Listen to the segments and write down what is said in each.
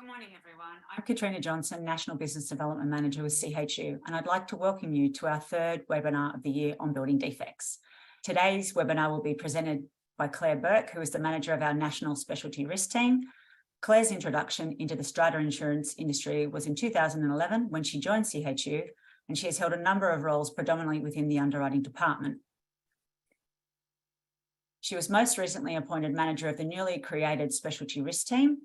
Good morning, everyone. I'm Katrina Johnson, National Business Development Manager with CHU, and I'd like to welcome you to our third webinar of the year on building defects. Today's webinar will be presented by Claire Burke, who is the manager of our National Specialty Risk Team. Claire's introduction into the strata insurance industry was in 2011 when she joined CHU, and she has held a number of roles predominantly within the underwriting department. She was most recently appointed manager of the newly created Specialty Risk Team,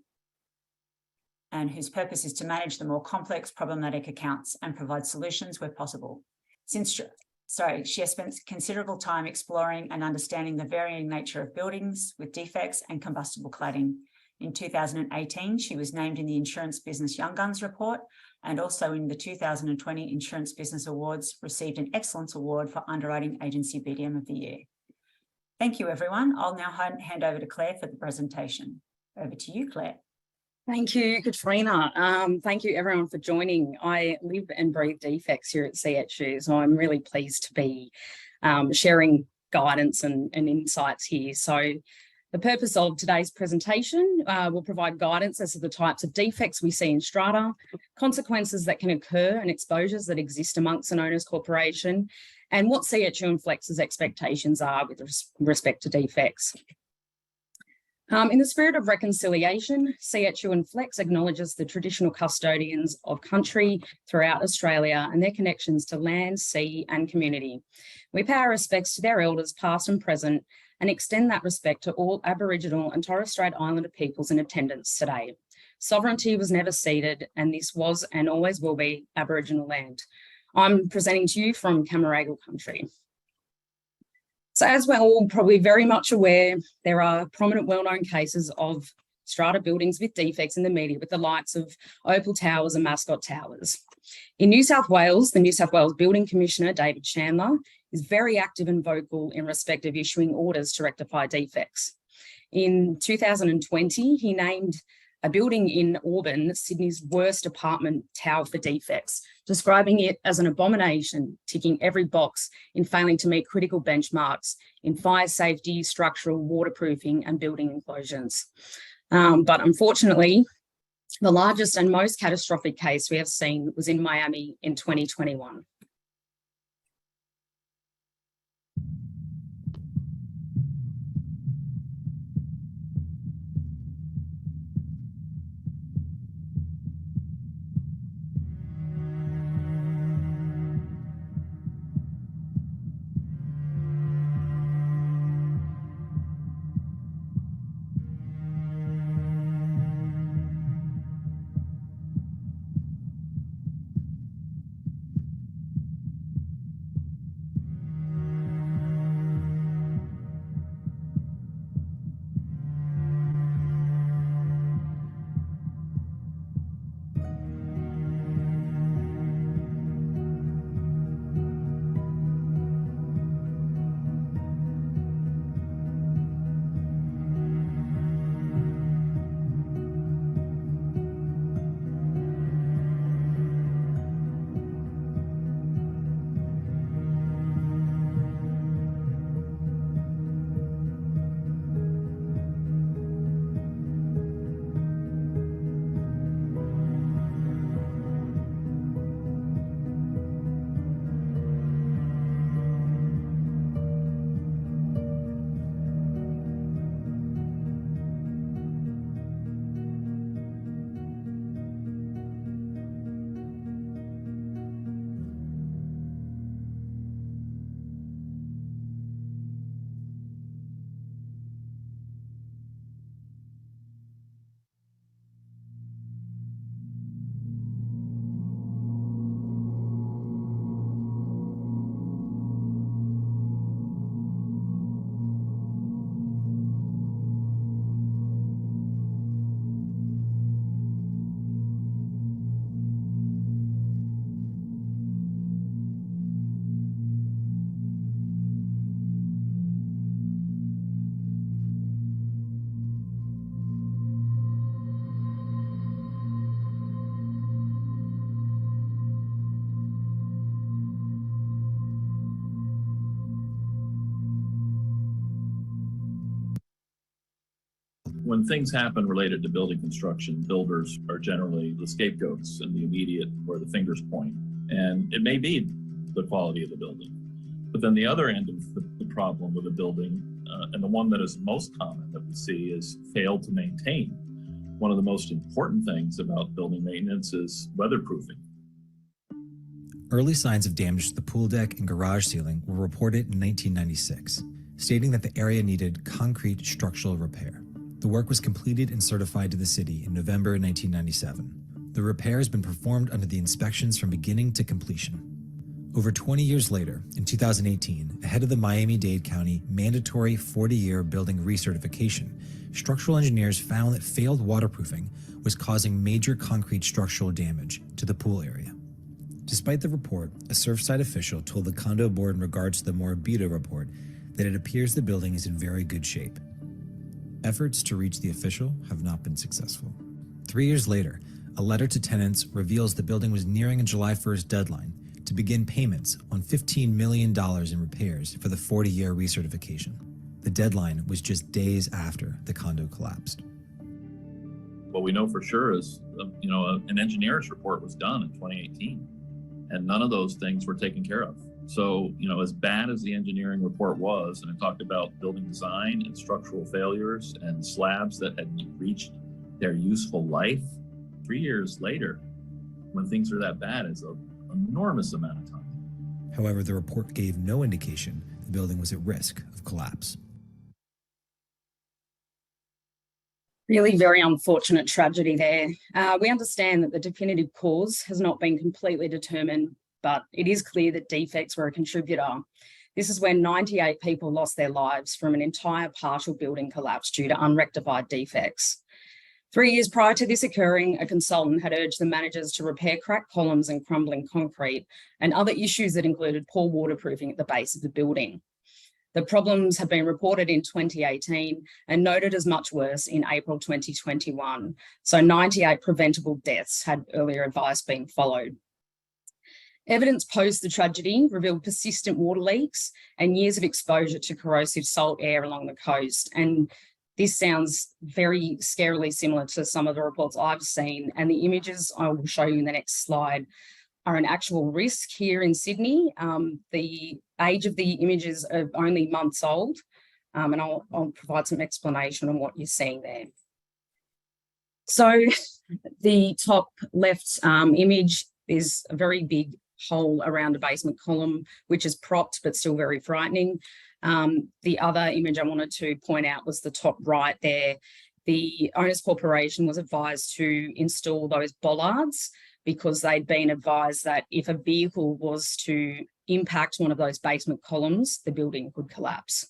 and whose purpose is to manage the more complex problematic accounts and provide solutions where possible. She has spent considerable time exploring and understanding the varying nature of buildings with defects and combustible cladding. In 2018, she was named in the Insurance Business Young Guns report, and also in the 2020 Insurance Business Awards received an Excellence Award for Underwriting Agency BDM of the Year. Thank you, everyone. I'll now hand over to Claire for the presentation. Over to you, Claire. Thank you, Katrina. Thank you, everyone, for joining. I live and breathe defects here at CHU, so I'm really pleased to be sharing guidance and insights here. So the purpose of today's presentation will provide guidance as to the types of defects we see in strata, consequences that can occur and exposures that exist amongst an owner's corporation, and what CHU and Flex's expectations are with respect to defects. In the spirit of reconciliation, CHU and Flex acknowledges the traditional custodians of country throughout Australia and their connections to land, sea and community. We pay our respects to their elders past and present and extend that respect to all Aboriginal and Torres Strait Islander peoples in attendance today. Sovereignty was never ceded, and this was and always will be Aboriginal land. I'm presenting to you from Camaragal country. So as we're all probably very much aware, there are prominent well-known cases of strata buildings with defects in the media with the likes of Opal Towers and Mascot Towers. In New South Wales, the New South Wales Building Commissioner, David Chandler, is very active and vocal in respect of issuing orders to rectify defects. In 2020, he named a building in Auburn Sydney's worst apartment tower for defects, describing it as an abomination, ticking every box in failing to meet critical benchmarks in fire safety, structural, waterproofing and building enclosures. But unfortunately, the largest and most catastrophic case we have seen was in Miami in 2021. When things happen related to building construction, builders are generally the scapegoats and the immediate where the fingers point. And it may be the quality of the building. But then the other end of the problem with a building, and the one that is most common that we see, is failed to maintain. One of the most important things about building maintenance is weatherproofing. Early signs of damage to the pool deck and garage ceiling were reported in 1996, stating that the area needed concrete structural repair. The work was completed and certified to the city in November 1997. The repair has been performed under the inspections from beginning to completion. Over 20 years later, in 2018, ahead of the Miami-Dade County mandatory 40-year building recertification, structural engineers found that failed waterproofing was causing major concrete structural damage to the pool area. Despite the report, a Surfside official told the condo board in regards to the Morabito report that it appears the building is in very good shape. Efforts to reach the official have not been successful. 3 years later, a letter to tenants reveals the building was nearing a July 1st deadline to begin payments on $15 million in repairs for the 40-year recertification. The deadline was just days after the condo collapsed. What we know for sure is, an engineer's report was done in 2018, and none of those things were taken care of. So, as bad as the engineering report was, and it talked about building design and structural failures and slabs that had reached their useful life, 3 years later, when things are that bad, is an enormous amount of time. However, the report gave no indication the building was at risk of collapse. Really very unfortunate tragedy there. We understand that the definitive cause has not been completely determined, but it is clear that defects were a contributor. This is when 98 people lost their lives from an entire partial building collapse due to unrectified defects. 3 years prior to this occurring, a consultant had urged the managers to repair cracked columns and crumbling concrete and other issues that included poor waterproofing at the base of the building. The problems have been reported in 2018 and noted as much worse in April 2021. So 98 preventable deaths had earlier advice been followed. Evidence post the tragedy revealed persistent water leaks and years of exposure to corrosive salt air along the coast. And this sounds very scarily similar to some of the reports I've seen. And the images I will show you in the next slide are an actual risk here in Sydney. The age of the images are only months old, and I'll provide some explanation on what you're seeing there. So the top left image is a very big hole around a basement column, which is propped but still very frightening. The other image I wanted to point out was the top right there. The Owners Corporation was advised to install those bollards because they'd been advised that if a vehicle was to impact one of those basement columns, the building could collapse.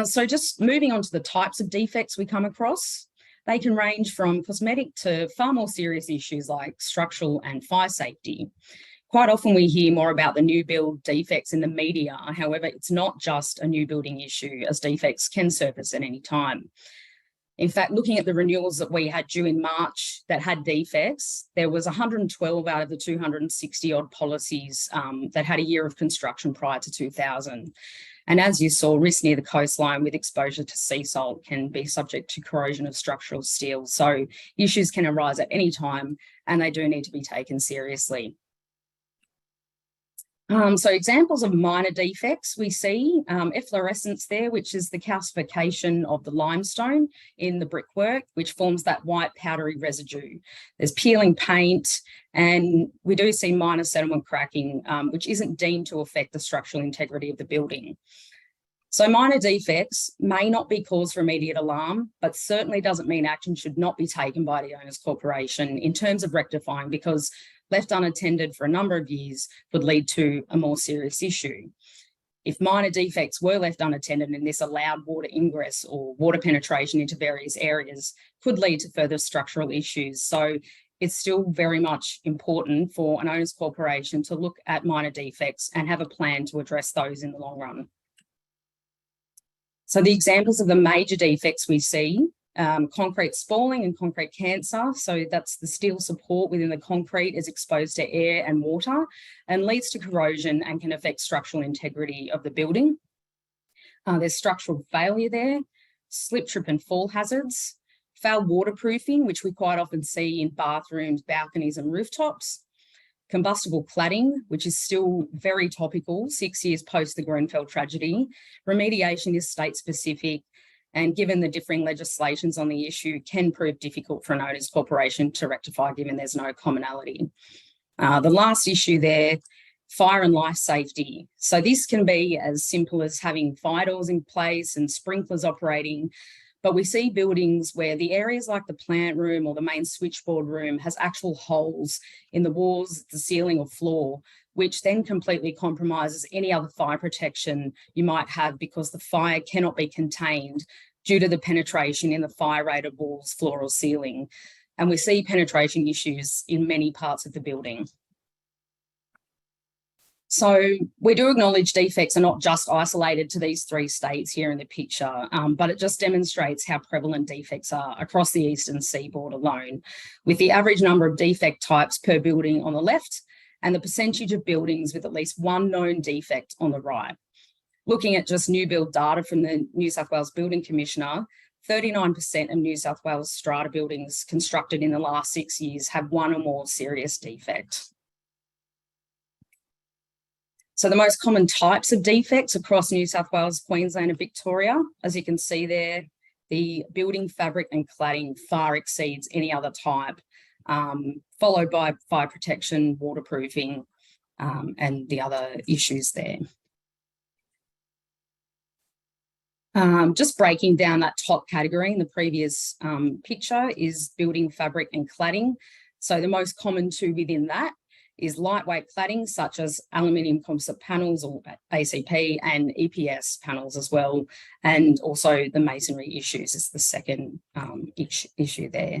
So just moving on to the types of defects we come across, they can range from cosmetic to far more serious issues like structural and fire safety. Quite often we hear more about the new build defects in the media. However, it's not just a new building issue, as defects can surface at any time. In fact, looking at the renewals that we had due in March that had defects, there was 112 out of the 260 odd policies that had a year of construction prior to 2000. And as you saw, risks near the coastline with exposure to sea salt can be subject to corrosion of structural steel. So issues can arise at any time and they do need to be taken seriously. So examples of minor defects we see, efflorescence there, which is the calcification of the limestone in the brickwork, which forms that white powdery residue. There's peeling paint, and we do see minor settlement cracking, which isn't deemed to affect the structural integrity of the building. So minor defects may not be cause for immediate alarm, but certainly doesn't mean action should not be taken by the Owners Corporation in terms of rectifying, because left unattended for a number of years would lead to a more serious issue. If minor defects were left unattended and this allowed water ingress or water penetration into various areas, could lead to further structural issues. So it's still very much important for an Owners Corporation to look at minor defects and have a plan to address those in the long run. So the examples of the major defects we see, concrete spalling and concrete cancer. So that's the steel support within the concrete is exposed to air and water and leads to corrosion and can affect structural integrity of the building. There's structural failure there, slip, trip and fall hazards, failed waterproofing, which we quite often see in bathrooms, balconies and rooftops, combustible cladding, which is still very topical 6 years post the Grenfell tragedy. Remediation is state specific, and given the differing legislations on the issue, can prove difficult for an owners corporation to rectify, given there's no commonality. The last issue there, fire and life safety. So this can be as simple as having fire doors in place and sprinklers operating, but we see buildings where the areas like the plant room or the main switchboard room has actual holes in the walls, the ceiling or floor, which then completely compromises any other fire protection you might have, because the fire cannot be contained due to the penetration in the fire-rated walls, floor or ceiling. And we see penetration issues in many parts of the building. So we do acknowledge defects are not just isolated to these 3 states here in the picture, but it just demonstrates how prevalent defects are across the eastern seaboard alone, with the average number of defect types per building on the left and the percentage of buildings with at least one known defect on the right. Looking at just new build data from the New South Wales Building Commissioner, 39% of New South Wales strata buildings constructed in the last 6 years have one or more serious defect. So the most common types of defects across New South Wales, Queensland and Victoria, as you can see there, the building fabric and cladding far exceeds any other type, followed by fire protection, waterproofing, and the other issues there. Just breaking down that top category in the previous picture is building fabric and cladding. So the most common two within that is lightweight cladding, such as aluminium composite panels or ACP and EPS panels as well. And also the masonry issues is the second issue there.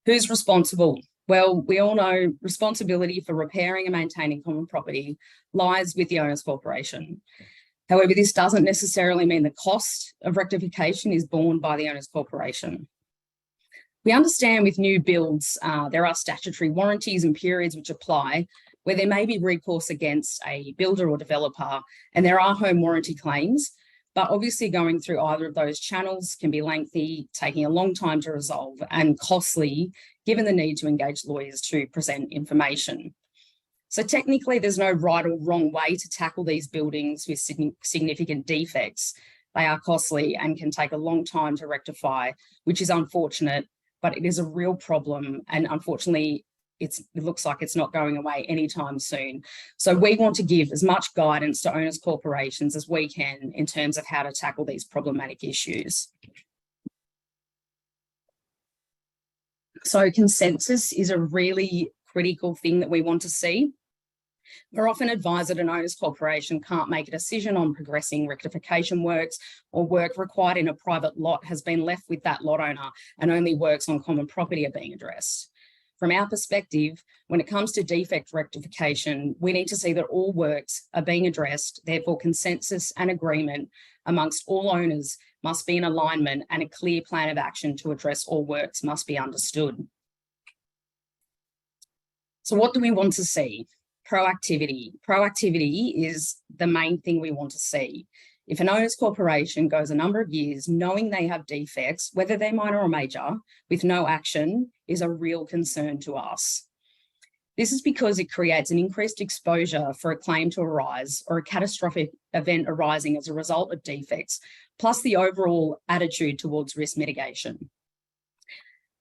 Who's responsible? Well, we all know responsibility for repairing and maintaining common property lies with the owners corporation. However, this doesn't necessarily mean the cost of rectification is borne by the owners corporation. We understand with new builds, there are statutory warranties and periods which apply where there may be recourse against a builder or developer, and there are home warranty claims, but obviously going through either of those channels can be lengthy, taking a long time to resolve, and costly, given the need to engage lawyers to present information. So technically, there's no right or wrong way to tackle these buildings with significant defects. They are costly and can take a long time to rectify, which is unfortunate, but it is a real problem. And unfortunately, it looks like it's not going away anytime soon. So we want to give as much guidance to owners corporations as we can in terms of how to tackle these problematic issues. So consensus is a really critical thing that we want to see. We're often advised that an owners corporation can't make a decision on progressing rectification works, or work required in a private lot has been left with that lot owner and only works on common property are being addressed. From our perspective, when it comes to defect rectification, we need to see that all works are being addressed, therefore consensus and agreement amongst all owners must be in alignment, and a clear plan of action to address all works must be understood. So what do we want to see? Proactivity. Proactivity is the main thing we want to see. If an owners corporation goes a number of years knowing they have defects, whether they're minor or major, with no action, is a real concern to us. This is because it creates an increased exposure for a claim to arise or a catastrophic event arising as a result of defects, plus the overall attitude towards risk mitigation.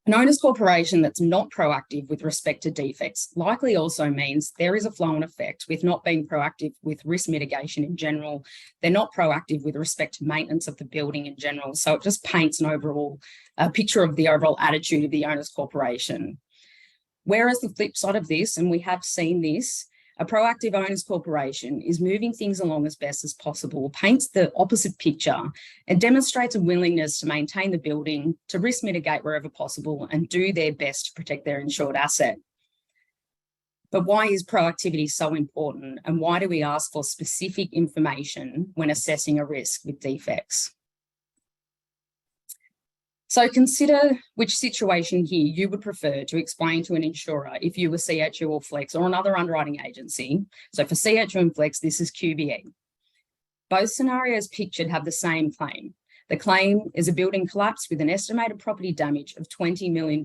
An owners corporation that's not proactive with respect to defects likely also means there is a flow-on effect with not being proactive with risk mitigation in general. They're not proactive with respect to maintenance of the building in general. So it just paints an overall picture of the overall attitude of the owners corporation. Whereas the flip side of this, and we have seen this, a proactive owners corporation is moving things along as best as possible, paints the opposite picture, and demonstrates a willingness to maintain the building, to risk mitigate wherever possible, and do their best to protect their insured asset. But why is proactivity so important, and why do we ask for specific information when assessing a risk with defects? So consider which situation here you would prefer to explain to an insurer if you were CHU or Flex or another underwriting agency. So for CHU and Flex, this is QBE. Both scenarios pictured have the same claim. The claim is a building collapse with an estimated property damage of $20 million,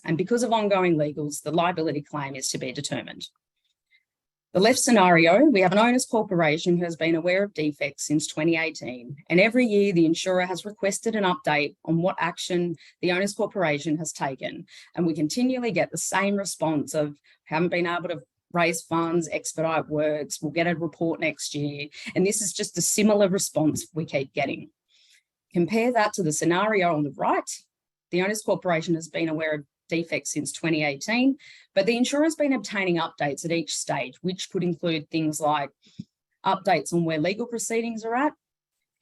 and because of ongoing legals, the liability claim is to be determined. The left scenario, we have an owners corporation who has been aware of defects since 2018, and every year the insurer has requested an update on what action the owners corporation has taken, and we continually get the same response of haven't been able to raise funds, expedite works, we'll get a report next year, and this is just a similar response we keep getting. Compare that to the scenario on the right. The owners corporation has been aware of defects since 2018, but the insurer has been obtaining updates at each stage, which could include things like updates on where legal proceedings are at,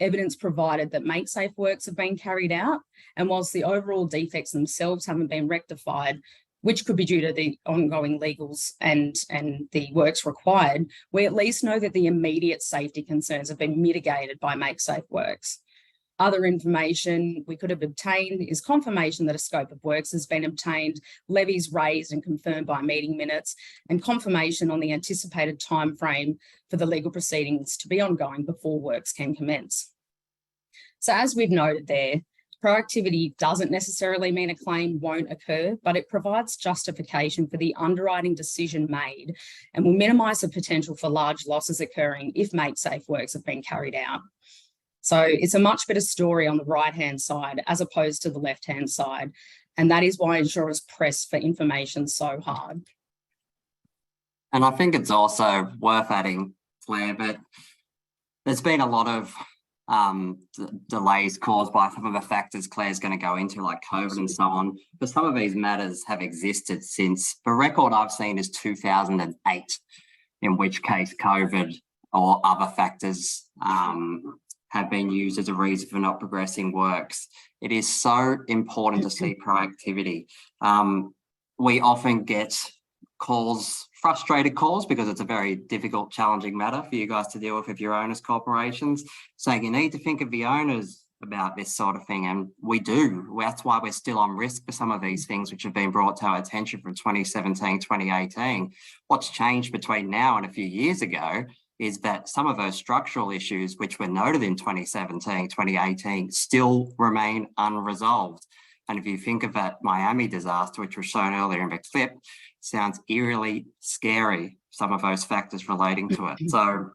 evidence provided that make-safe works have been carried out, and whilst the overall defects themselves haven't been rectified, which could be due to the ongoing legals and the works required, we at least know that the immediate safety concerns have been mitigated by make-safe works. Other information we could have obtained is confirmation that a scope of works has been obtained, levies raised and confirmed by meeting minutes, and confirmation on the anticipated timeframe for the legal proceedings to be ongoing before works can commence. So as we've noted there, proactivity doesn't necessarily mean a claim won't occur, but it provides justification for the underwriting decision made and will minimise the potential for large losses occurring if make-safe works have been carried out. So it's a much better story on the right-hand side as opposed to the left-hand side. And that is why insurers press for information so hard. And I think it's also worth adding, Claire, that there's been a lot of delays caused by some of the factors Claire's going to go into, like COVID and so on. But some of these matters have existed since, the record I've seen is 2008, in which case COVID or other factors have been used as a reason for not progressing works. It is so important to see proactivity. We often get calls, frustrated calls, because it's a very difficult, challenging matter for you guys to deal with your owners corporations, saying you need to think of the owners about this sort of thing. And we do. That's why we're still on risk for some of these things which have been brought to our attention from 2017, 2018. What's changed between now and a few years ago is that some of those structural issues which were noted in 2017, 2018 still remain unresolved. And if you think of that Miami disaster, which was shown earlier in the clip, sounds eerily scary, some of those factors relating to it. So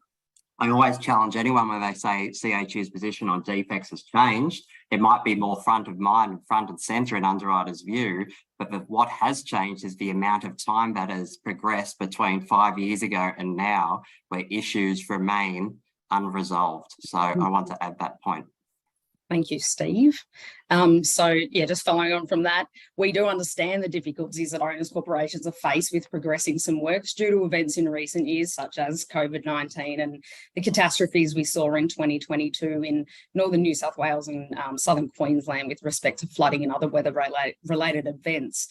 I always challenge anyone when they say CHU's position on defects has changed. It might be more front of mind, front and centre in underwriters' view, but what has changed is the amount of time that has progressed between 5 years ago and now, where issues remain unresolved. So I want to add that point. Thank you, Steve. Just following on from that, we do understand the difficulties that owners corporations are faced with progressing some works due to events in recent years, such as COVID-19 and the catastrophes we saw in 2022 in northern New South Wales and southern Queensland with respect to flooding and other weather-related events.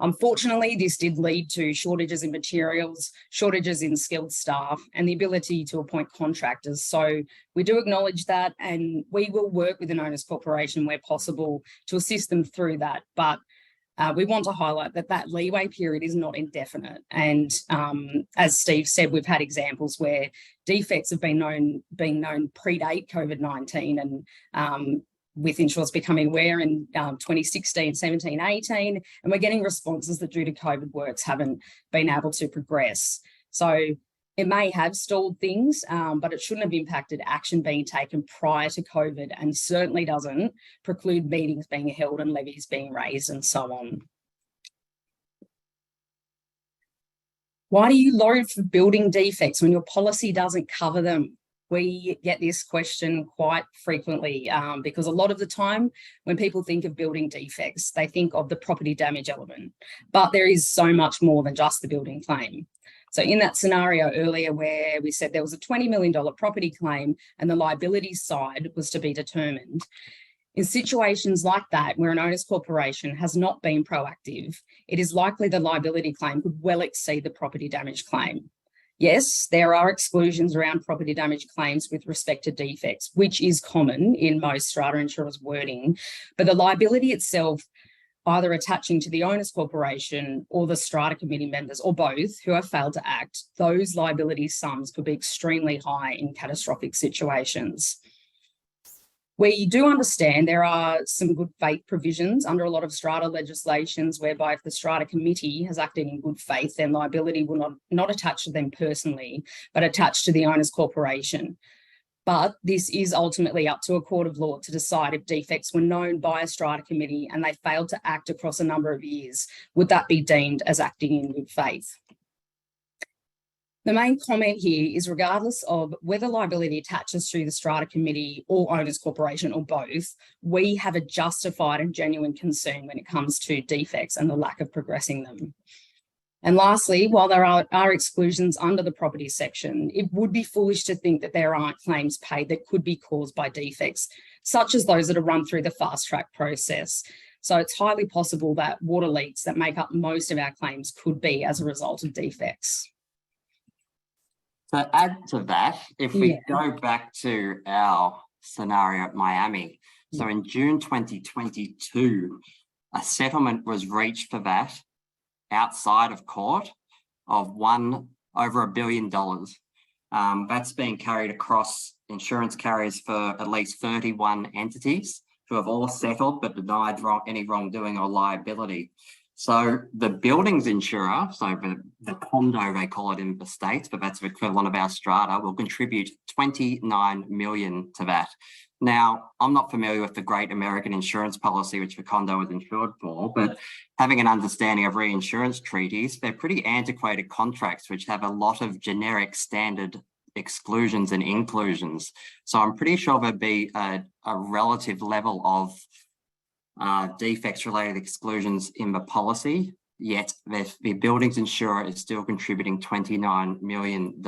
Unfortunately, this did lead to shortages in materials, shortages in skilled staff, and the ability to appoint contractors. So we do acknowledge that, and we will work with an owners corporation where possible to assist them through that. But we want to highlight that that leeway period is not indefinite. And as Steve said, we've had examples where defects have been known predate COVID-19 and with insurers becoming aware in 2016, 17, 18, and we're getting responses that due to COVID works haven't been able to progress. So it may have stalled things, but it shouldn't have impacted action being taken prior to COVID, and certainly doesn't preclude meetings being held and levies being raised and so on. Why do you load for building defects when your policy doesn't cover them? We get this question quite frequently because a lot of the time when people think of building defects, they think of the property damage element, but there is so much more than just the building claim. So in that scenario earlier where we said there was a $20 million property claim and the liability side was to be determined, in situations like that where an owners corporation has not been proactive, it is likely the liability claim could well exceed the property damage claim. Yes, there are exclusions around property damage claims with respect to defects, which is common in most strata insurers' wording, but the liability itself either attaching to the owners corporation or the strata committee members, or both, who have failed to act, those liability sums could be extremely high in catastrophic situations. We do understand there are some good faith provisions under a lot of strata legislations whereby if the strata committee has acted in good faith, then liability will not attach to them personally, but attach to the owners corporation. But this is ultimately up to a court of law to decide if defects were known by a strata committee and they failed to act across a number of years. Would that be deemed as acting in good faith? The main comment here is regardless of whether liability attaches to the strata committee or owners corporation or both, we have a justified and genuine concern when it comes to defects and the lack of progressing them. And lastly, while there are exclusions under the property section, it would be foolish to think that there aren't claims paid that could be caused by defects, such as those that are run through the fast track process. So it's highly possible that water leaks that make up most of our claims could be as a result of defects. To add to that, if we go back to our scenario at Miami, so in June 2022, a settlement was reached for that outside of court of over $1 billion. That's being carried across insurance carriers for at least 31 entities who have all settled but denied any wrongdoing or liability. So the buildings insurer, so the condo they call it in the States, but that's the equivalent of our strata, will contribute $29 million to that. Now, I'm not familiar with the Great American Insurance Policy, which the condo is insured for, but having an understanding of reinsurance treaties, they're pretty antiquated contracts which have a lot of generic standard exclusions and inclusions. So I'm pretty sure there'd be a relative level of defects related exclusions in the policy, yet the buildings insurer is still contributing $29 million.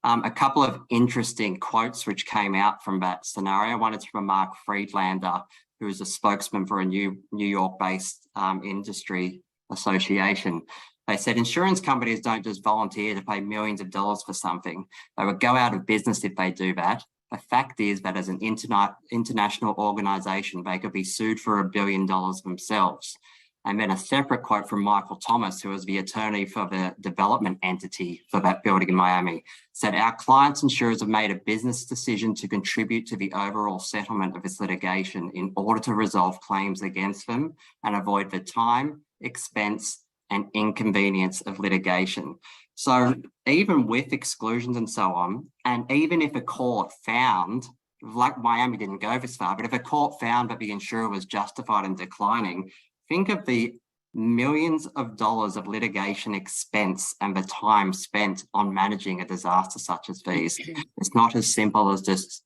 A couple of interesting quotes which came out from that scenario. One is from Mark Friedlander, who is a spokesman for a New York-based industry association. They said insurance companies don't just volunteer to pay millions of dollars for something. They would go out of business if they do that. The fact is that as an international organisation, they could be sued for $1 billion themselves. And then a separate quote from Michael Thomas, who was the attorney for the development entity for that building in Miami, said, "Our clients' insurers have made a business decision to contribute to the overall settlement of this litigation in order to resolve claims against them and avoid the time, expense, and inconvenience of litigation." So even with exclusions and so on, and even if a court found, like Miami didn't go this far, but if a court found that the insurer was justified in declining, think of the millions of dollars of litigation expense and the time spent on managing a disaster such as these. It's not as simple as just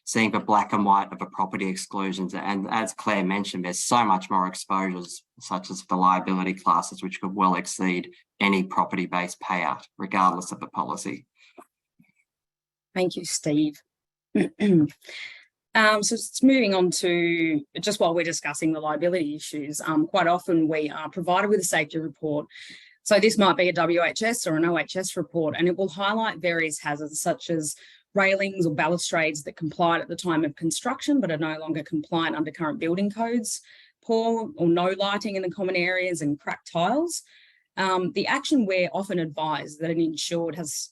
seeing the black and white of the property exclusions. And as Claire mentioned, there's so much more exposures, such as the liability classes, which could well exceed any property-based payout, regardless of the policy. Thank you, Steve. So it's moving on to, just while we're discussing the liability issues, quite often we are provided with a safety report. So this might be a WHS or an OHS report, and it will highlight various hazards such as railings or balustrades that complied at the time of construction but are no longer compliant under current building codes, poor or no lighting in the common areas, and cracked tiles. The action we're often advised that an insured has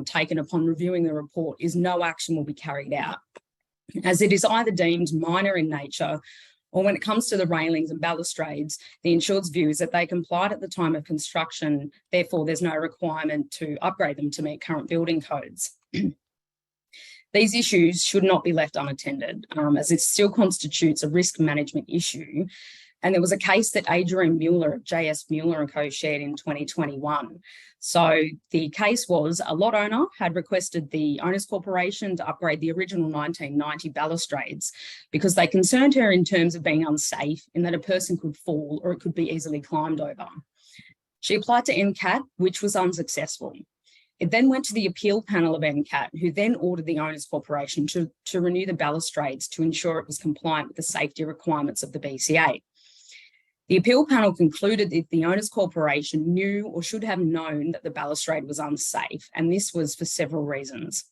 taken upon reviewing the report is no action will be carried out, as it is either deemed minor in nature, or when it comes to the railings and balustrades, the insured's view is that they complied at the time of construction, therefore there's no requirement to upgrade them to meet current building codes. These issues should not be left unattended, as it still constitutes a risk management issue. And there was a case that Adrian Mueller at JS Mueller & Co. shared in 2021. So the case was a lot owner had requested the owners corporation to upgrade the original 1990 balustrades because they concerned her in terms of being unsafe in that a person could fall or it could be easily climbed over. She applied to NCAT, which was unsuccessful. It then went to the appeal panel of NCAT, who then ordered the owners corporation to renew the balustrades to ensure it was compliant with the safety requirements of the BCA. The appeal panel concluded that the owners corporation knew or should have known that the balustrade was unsafe, and this was for several reasons.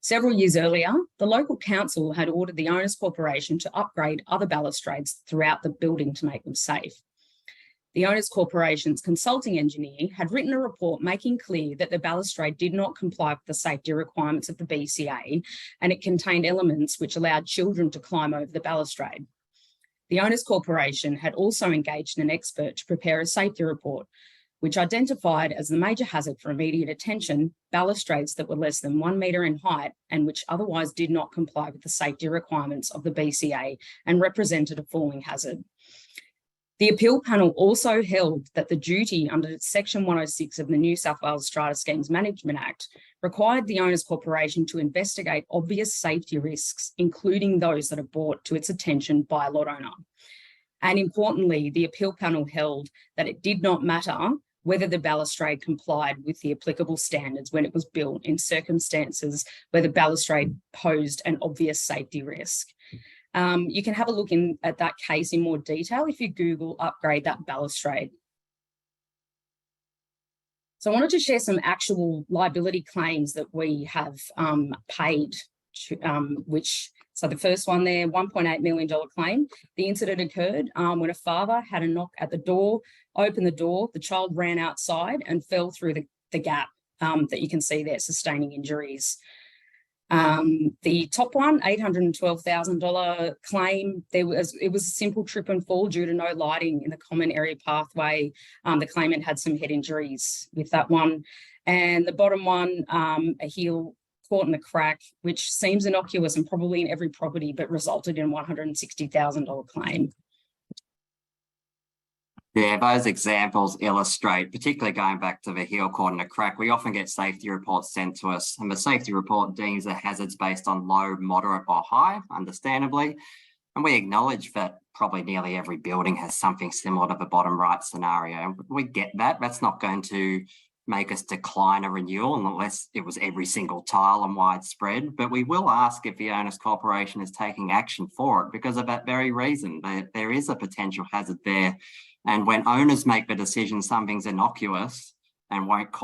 Several years earlier, the local council had ordered the owners corporation to upgrade other balustrades throughout the building to make them safe. The owners corporation's consulting engineer had written a report making clear that the balustrade did not comply with the safety requirements of the BCA, and it contained elements which allowed children to climb over the balustrade. The owners corporation had also engaged an expert to prepare a safety report, which identified as the major hazard for immediate attention balustrades that were less than 1 metre in height and which otherwise did not comply with the safety requirements of the BCA and represented a falling hazard. The appeal panel also held that the duty under Section 106 of the New South Wales Strata Schemes Management Act required the owners corporation to investigate obvious safety risks, including those that are brought to its attention by a lot owner. And importantly, the appeal panel held that it did not matter whether the balustrade complied with the applicable standards when it was built in circumstances where the balustrade posed an obvious safety risk. You can have a look at that case in more detail if you Google upgrade that balustrade. So I wanted to share some actual liability claims that we have paid, so the first one there, $1.8 million claim. The incident occurred when a father had a knock at the door, opened the door, the child ran outside and fell through the gap that you can see there, sustaining injuries. The top one, $812,000 claim. It was a simple trip and fall due to no lighting in the common area pathway. The claimant had some head injuries with that one. And the bottom one, a heel caught in a crack, which seems innocuous and probably in every property, but resulted in a $160,000 claim. Yeah, those examples illustrate, particularly going back to the heel caught in a crack, we often get safety reports sent to us, and the safety report deems the hazards based on low, moderate or high, understandably. And we acknowledge that probably nearly every building has something similar to the bottom right scenario. We get that. That's not going to make us decline a renewal unless it was every single tile and widespread. But we will ask if the owners corporation is taking action for it because of that very reason. There is a potential hazard there. And when owners make the decision something's innocuous and won't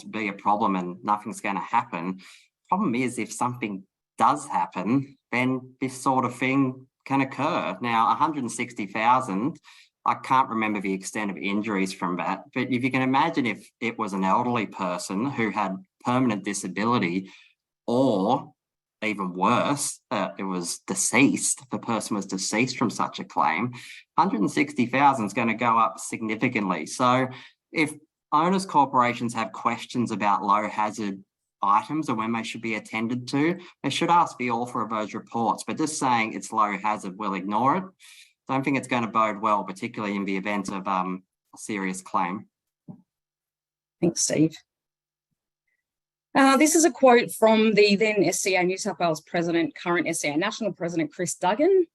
be a problem and nothing's going to happen, problem is if something does happen, then this sort of thing can occur. Now, 160,000, I can't remember the extent of injuries from that, but if you can imagine if it was an elderly person who had permanent disability, or even worse, it was deceased, the person was deceased from such a claim, 160,000 is going to go up significantly. So if owners corporations have questions about low hazard items or when they should be attended to, they should ask the author of those reports, but just saying it's low hazard, we'll ignore it. Don't think it's going to bode well, particularly in the event of a serious claim. Thanks, Steve. This is a quote from the then SCA New South Wales President, current SCA National President, Chris Duggan.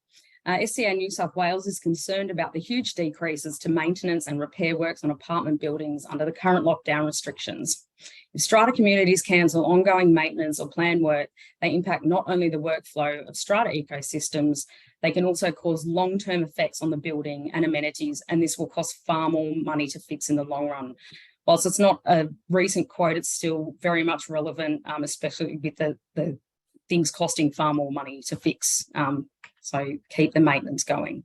SCA New South Wales is concerned about the huge decreases to maintenance and repair works on apartment buildings under the current lockdown restrictions. If strata communities cancel ongoing maintenance or planned work, they impact not only the workflow of strata ecosystems, they can also cause long-term effects on the building and amenities, and this will cost far more money to fix in the long run. Whilst it's not a recent quote, it's still very much relevant, especially with the things costing far more money to fix. So keep the maintenance going.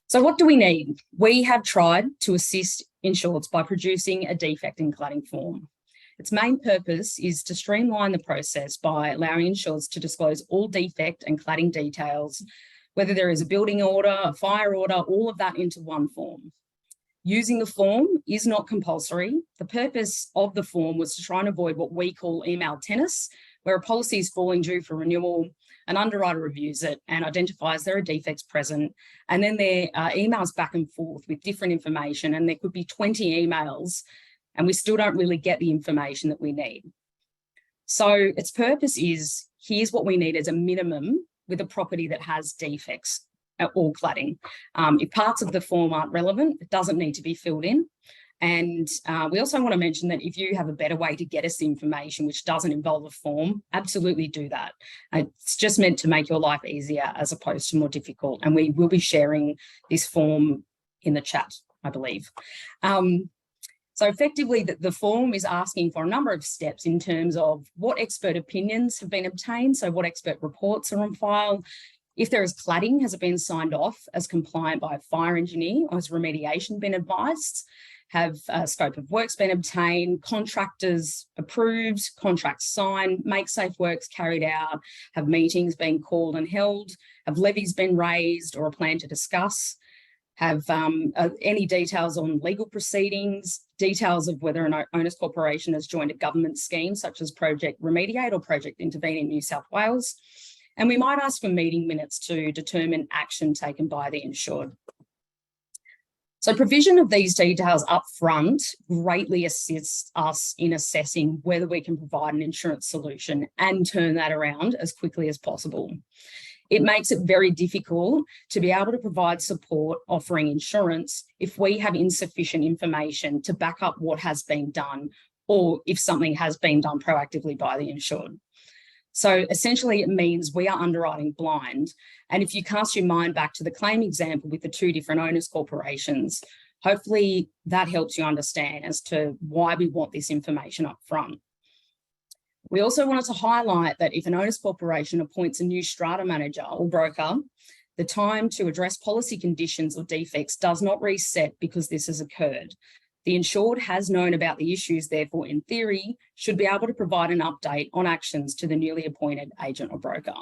So what do we need? We have tried to assist insureds by producing a defect and cladding form. Its main purpose is to streamline the process by allowing insureds to disclose all defect and cladding details, whether there is a building order, a fire order, all of that into one form. Using the form is not compulsory. The purpose of the form was to try and avoid what we call email tennis, where a policy is falling due for renewal, an underwriter reviews it and identifies there are defects present, and then there are emails back and forth with different information, and there could be 20 emails, and we still don't really get the information that we need. So its purpose is, here's what we need as a minimum with a property that has defects or cladding. If parts of the form aren't relevant, it doesn't need to be filled in. And we also want to mention that if you have a better way to get us the information which doesn't involve a form, absolutely do that. It's just meant to make your life easier as opposed to more difficult. And we will be sharing this form in the chat, I believe. So effectively, the form is asking for a number of steps in terms of what expert opinions have been obtained, so what expert reports are on file. If there is cladding, has it been signed off as compliant by a fire engineer, or has remediation been advised? Have a scope of works been obtained, contractors approved, contracts signed, make safe works carried out, have meetings been called and held, have levies been raised or a plan to discuss, have any details on legal proceedings, details of whether an owners corporation has joined a government scheme such as Project Remediate or Project Intervene in New South Wales. And we might ask for meeting minutes to determine action taken by the insured. So provision of these details up front greatly assists us in assessing whether we can provide an insurance solution and turn that around as quickly as possible. It makes it very difficult to be able to provide support offering insurance if we have insufficient information to back up what has been done, or if something has been done proactively by the insured. So essentially it means we are underwriting blind. And if you cast your mind back to the claim example with the two different owners corporations, hopefully that helps you understand as to why we want this information up front. We also wanted to highlight that if an owners corporation appoints a new strata manager or broker, the time to address policy conditions or defects does not reset because this has occurred. The insured has known about the issues, therefore, in theory, should be able to provide an update on actions to the newly appointed agent or broker.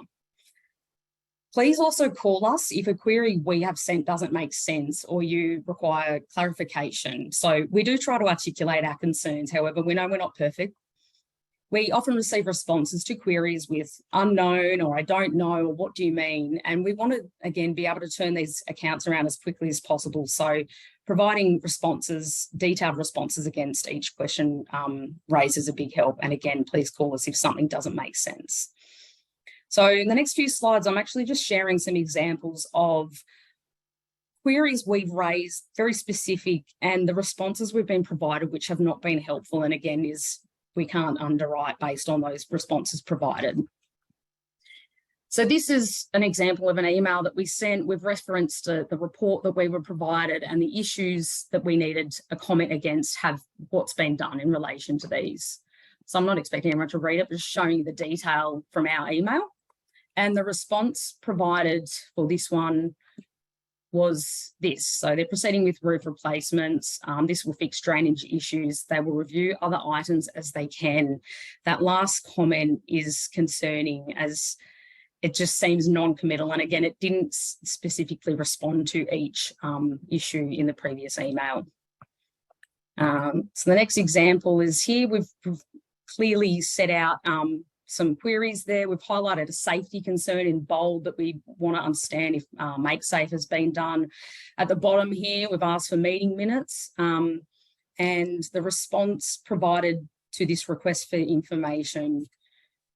Please also call us if a query we have sent doesn't make sense or you require clarification. So we do try to articulate our concerns. However, we know we're not perfect. We often receive responses to queries with unknown or I don't know or what do you mean? And we want to, again, be able to turn these accounts around as quickly as possible. So providing responses, detailed responses against each question raises a big help. And again, please call us if something doesn't make sense. So in the next few slides, I'm actually just sharing some examples of queries we've raised, very specific, and the responses we've been provided, which have not been helpful. And again, we can't underwrite based on those responses provided. So this is an example of an email that we sent. We've referenced the report that we were provided and the issues that we needed a comment against have what's been done in relation to these. So I'm not expecting everyone to read it, but just showing you the detail from our email. And the response provided for this one was this. So they're proceeding with roof replacements. This will fix drainage issues. They will review other items as they can. That last comment is concerning as it just seems non-committal. And again, it didn't specifically respond to each issue in the previous email. So the next example is here. We've clearly set out some queries there. We've highlighted a safety concern in bold that we want to understand if make safe has been done. At the bottom here, we've asked for meeting minutes and the response provided to this request for information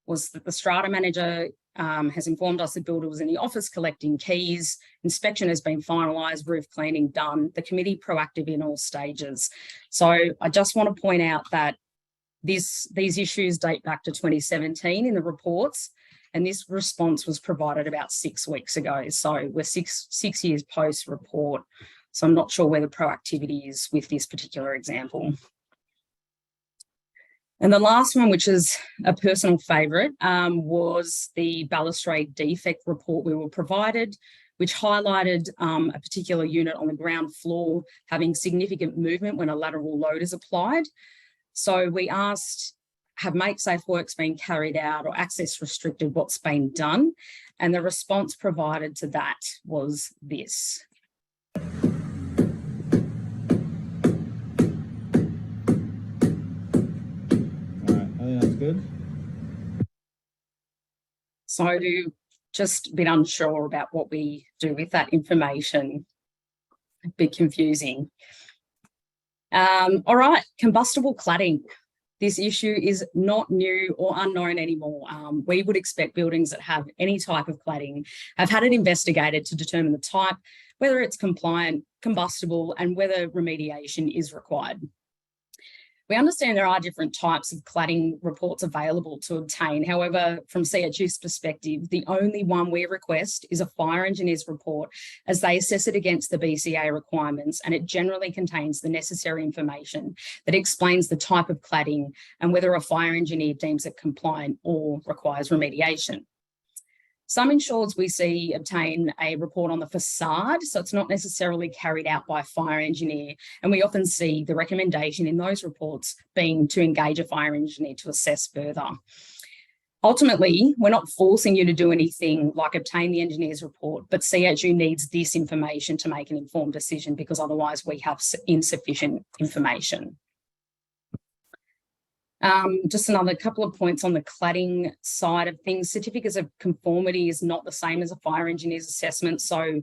was that the strata manager has informed us the builder was in the office collecting keys. Inspection has been finalised, roof cleaning done. The committee proactive in all stages. So I just want to point out that these issues date back to 2017 in the reports, and this response was provided about 6 weeks ago. So we're six years post-report. So I'm not sure where the proactivity is with this particular example. And the last one, which is a personal favourite, was the balustrade defect report we were provided, which highlighted a particular unit on the ground floor having significant movement when a lateral load is applied. So we asked, have make safe works been carried out or access restricted, what's been done? And the response provided to that was this. All right, I think that's good. So just a bit unsure about what we do with that information, a bit confusing. All right, combustible cladding. This issue is not new or unknown anymore. We would expect buildings that have any type of cladding have had it investigated to determine the type, whether it's compliant, combustible, and whether remediation is required. We understand there are different types of cladding reports available to obtain. However, from CHU's perspective, the only one we request is a fire engineer's report, as they assess it against the BCA requirements, and it generally contains the necessary information that explains the type of cladding and whether a fire engineer deems it compliant or requires remediation. Some insureds we see obtain a report on the facade, so it's not necessarily carried out by a fire engineer. And we often see the recommendation in those reports being to engage a fire engineer to assess further. Ultimately, we're not forcing you to do anything like obtain the engineer's report, but CHU needs this information to make an informed decision, because otherwise we have insufficient information. Just another couple of points on the cladding side of things. Certificates of conformity is not the same as a fire engineer's assessment. So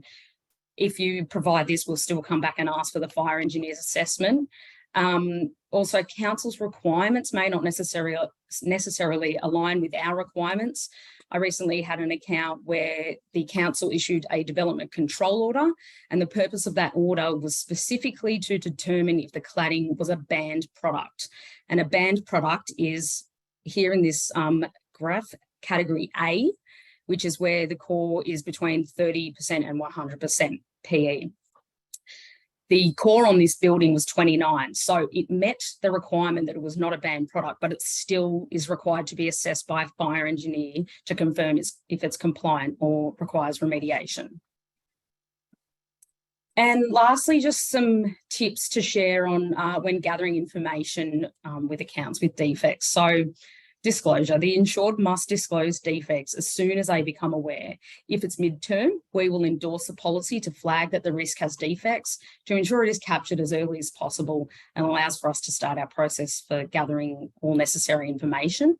if you provide this, we'll still come back and ask for the fire engineer's assessment. Also, council's requirements may not necessarily align with our requirements. I recently had an account where the council issued a development control order, and the purpose of that order was specifically to determine if the cladding was a banned product. And a banned product is here in this graph, category A, which is where the core is between 30% and 100% PE. The core on this building was 29, so it met the requirement that it was not a banned product, but it still is required to be assessed by a fire engineer to confirm if it's compliant or requires remediation. And lastly, just some tips to share on when gathering information with accounts with defects. So disclosure, the insured must disclose defects as soon as they become aware. If it's midterm, we will endorse a policy to flag that the risk has defects to ensure it is captured as early as possible and allows for us to start our process for gathering all necessary information.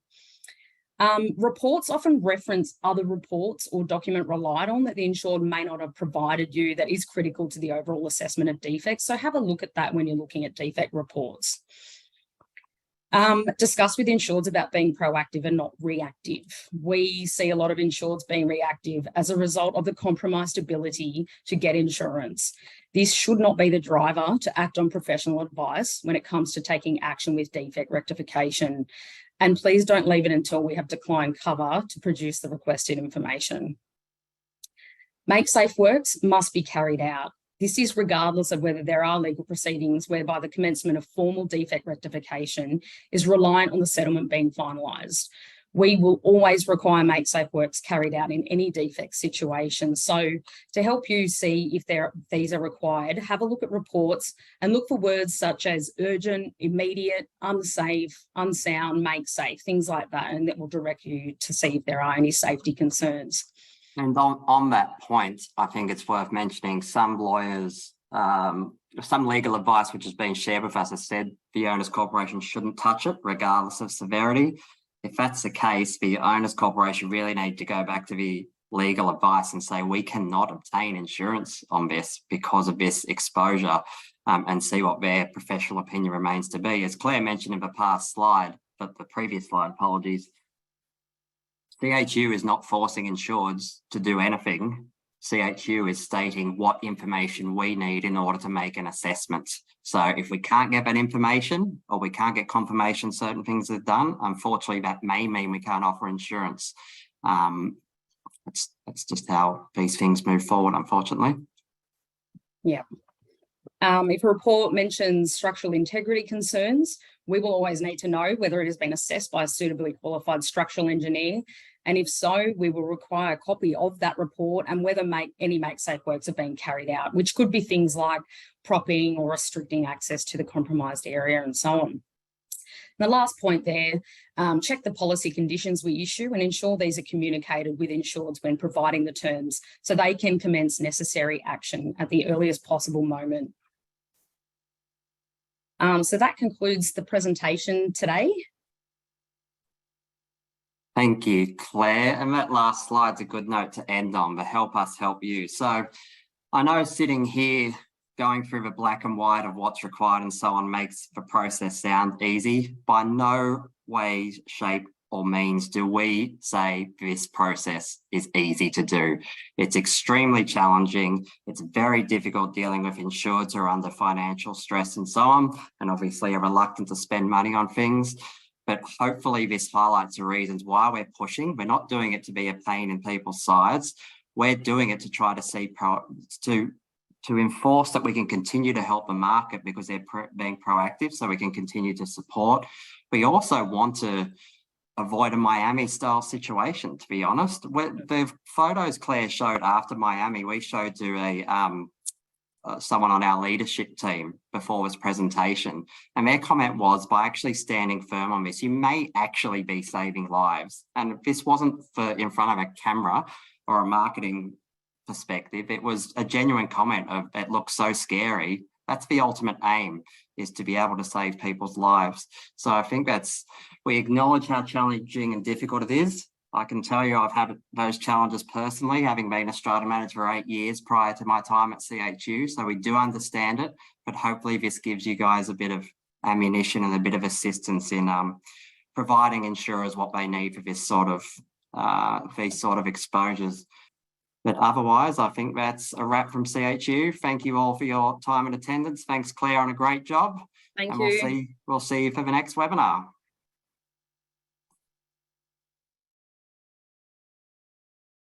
Reports often reference other reports or document relied on that the insured may not have provided you that is critical to the overall assessment of defects. So have a look at that when you're looking at defect reports. Discuss with insureds about being proactive and not reactive. We see a lot of insureds being reactive as a result of the compromised ability to get insurance. This should not be the driver to act on professional advice when it comes to taking action with defect rectification. And please don't leave it until we have declined cover to produce the requested information. Make safe works must be carried out. This is regardless of whether there are legal proceedings whereby the commencement of formal defect rectification is reliant on the settlement being finalised. We will always require make safe works carried out in any defect situation. So to help you see if these are required, have a look at reports and look for words such as urgent, immediate, unsafe, unsound, make safe, things like that, and that will direct you to see if there are any safety concerns. And on that point, I think it's worth mentioning some lawyers, some legal advice which has been shared with us has said the owners corporation shouldn't touch it regardless of severity. If that's the case, the owners corporation really need to go back to the legal advice and say we cannot obtain insurance on this because of this exposure, and see what their professional opinion remains to be. As Claire mentioned in the past slide, but the previous slide, apologies, CHU is not forcing insureds to do anything. CHU is stating what information we need in order to make an assessment. So if we can't get that information or we can't get confirmation certain things are done, unfortunately, that may mean we can't offer insurance. That's just how these things move forward, unfortunately. Yeah. If a report mentions structural integrity concerns, we will always need to know whether it has been assessed by a suitably qualified structural engineer. And if so, we will require a copy of that report and whether any make safe works have been carried out, which could be things like propping or restricting access to the compromised area and so on. The last point there, check the policy conditions we issue and ensure these are communicated with insureds when providing the terms so they can commence necessary action at the earliest possible moment. So that concludes the presentation today. Thank you, Claire. And that last slide's a good note to end on, but help us help you. So I know sitting here, going through the black and white of what's required and so on makes the process sound easy. By no way, shape or means do we say this process is easy to do? It's extremely challenging. It's very difficult dealing with insureds who are under financial stress and so on, and obviously are reluctant to spend money on things. But hopefully this highlights the reasons why we're pushing. We're not doing it to be a pain in people's sides. We're doing it to try to see to enforce that we can continue to help the market because they're being proactive, so we can continue to support. We also want to avoid a Miami style situation, to be honest. The photos Claire showed after Miami, we showed to someone on our leadership team before this presentation. And their comment was, by actually standing firm on this, you may actually be saving lives. And this wasn't in front of a camera or a marketing perspective. It was a genuine comment of, it looks so scary. That's the ultimate aim, is to be able to save people's lives. So I think we acknowledge how challenging and difficult it is. I can tell you I've had those challenges personally, having been a strata manager for 8 years prior to my time at CHU. So we do understand it, but hopefully this gives you guys a bit of ammunition and a bit of assistance in providing insurers what they need for this sort of these sort of exposures. But otherwise, I think that's a wrap from CHU. Thank you all for your time and attendance. Thanks, Claire, on a great job. Thank and you. We'll see you for the next webinar.